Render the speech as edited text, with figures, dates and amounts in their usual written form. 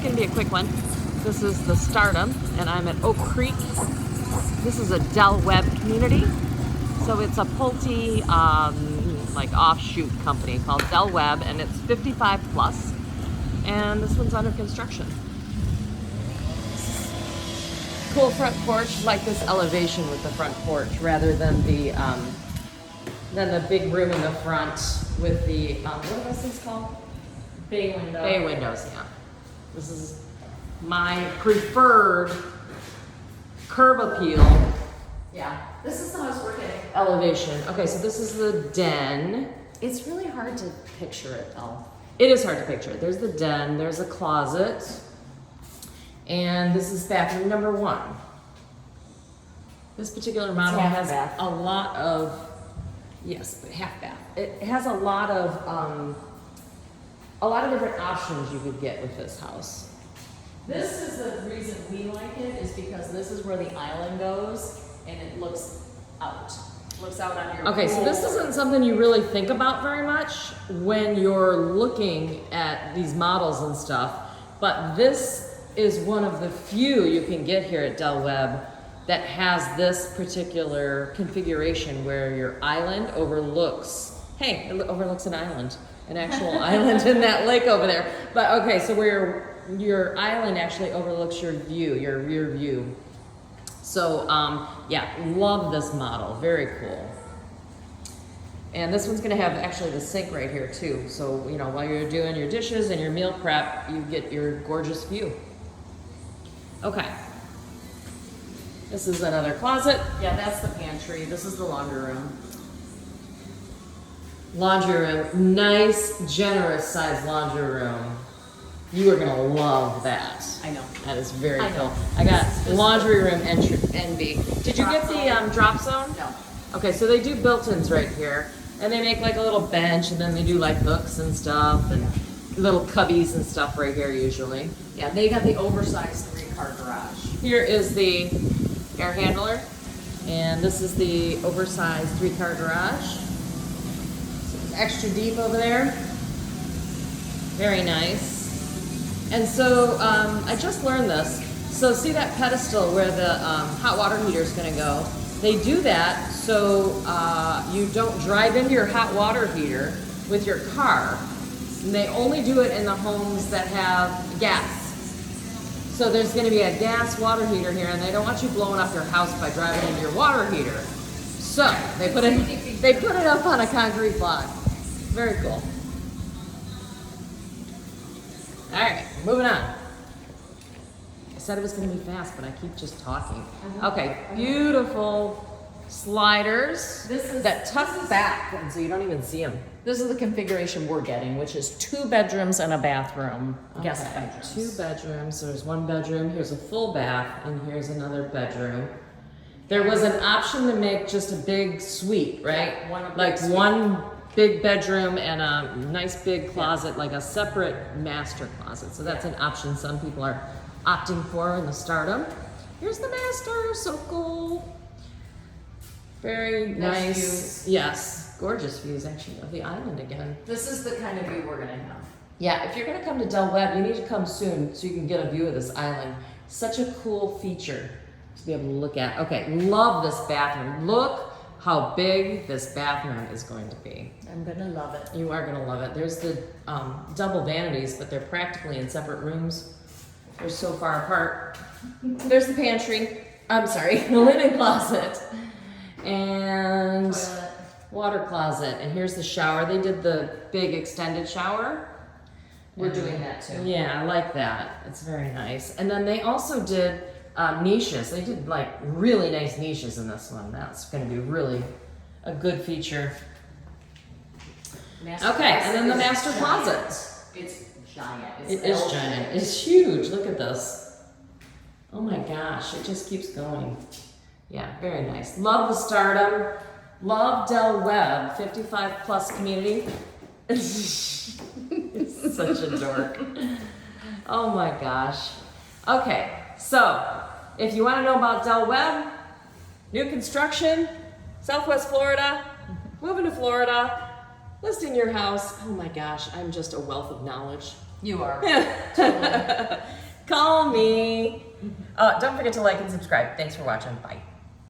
gonna be a quick one. This is the Stardom, and I'm at Oak Creek. This is a Del Webb community. So it's a Pulte, like offshoot company called Del Webb, and it's 55 plus. And this one's under construction. Cool front porch, like this elevation with the front porch, rather than the big room in the front with the what are those things called? Bay window. Bay windows, yeah. This is my preferred curb appeal. Yeah, this is the house we're getting. Elevation. Okay, so this is the den. It's really hard to picture it though. It is hard to picture. There's the den, there's a closet, and this is bathroom number 1. This particular model has bath. a lot of, yes, but half bath. It has a lot of different options you could get with this house. This is the reason we like it, is because this is where the island goes and it looks out. Looks out on your Okay, so this isn't something you really think about very much when you're looking at these models and stuff, but this is one of the few you can get here at Del Webb that has this particular configuration where your island overlooks, hey, it overlooks an island, an actual island in that lake over there. But okay, so where your island actually overlooks your view, your rear view. So yeah, love this model, very cool. And this one's gonna have actually the sink right here too. So, you know, while you're doing your dishes and your meal prep, you get your gorgeous view. Okay. This is another closet. Yeah, that's the pantry. This is the laundry room. Laundry room, nice, generous sized laundry room. You are gonna love that. I know. That is very I know. cool. I got laundry room envy. Did you get the drop zone? No. Okay, so they do built-ins right here, and they make like a little bench, and then they do like hooks and stuff, and little cubbies and stuff right here usually. Yeah, they got the oversized 3-car garage. Here is the air handler, and this is the oversized 3-car garage. So it's extra deep over there. Very nice. And so I just learned this. So see that pedestal where the hot water heater is going to go? They do that so you don't drive into your hot water heater with your car. And they only do it in the homes that have gas. So there's going to be a gas water heater here, and they don't want you blowing up your house by driving into your water heater. So they put it up on a concrete block. Very cool. All right, moving on. I said it was going to be fast, but I keep just talking. Okay, beautiful sliders that tuck back, and so you don't even see them. This is the configuration we're getting, which is 2 bedrooms and a bathroom. Guest Okay, bedrooms. 2 bedrooms. There's 1 bedroom. Here's a full bath, and here's another bedroom. There was an option to make just a big suite, right? Yeah, like one big bedroom and a nice big closet, like a separate master closet. So that's an option some people are opting for in the Stardom. Here's the master, so cool. Very nice. Views. Yes, gorgeous views actually of the island again. This is the kind of view we're gonna have. Yeah, if you're gonna come to Del Webb, you need to come soon so you can get a view of this island. Such a cool feature to be able to look at. Okay, love this bathroom. Look how big this bathroom is going to be. I'm gonna love it. You are gonna love it. There's the double vanities, but they're practically in separate rooms. They're so far apart. There's the pantry. I'm sorry, the linen closet. And Toilet. water closet. And here's the shower. They did the big extended shower. We're doing that too. Yeah, I like that. It's very nice. And then they also did niches. They did like really nice niches in this one. That's going to be really a good feature. Okay, and then the master closet. It's giant. It is giant. It's huge. Look at this. Oh my gosh, it just keeps going. Yeah, very nice. Love the Stardom. Love Del Webb, 55 plus community. It's such a dork. Oh my gosh. Okay, so if you want to know about Del Webb, new construction, Southwest Florida, moving to Florida, listing your house. Oh my gosh, I'm just a wealth of knowledge. You are. Totally. Call me. Don't forget to like and subscribe. Thanks for watching. Bye.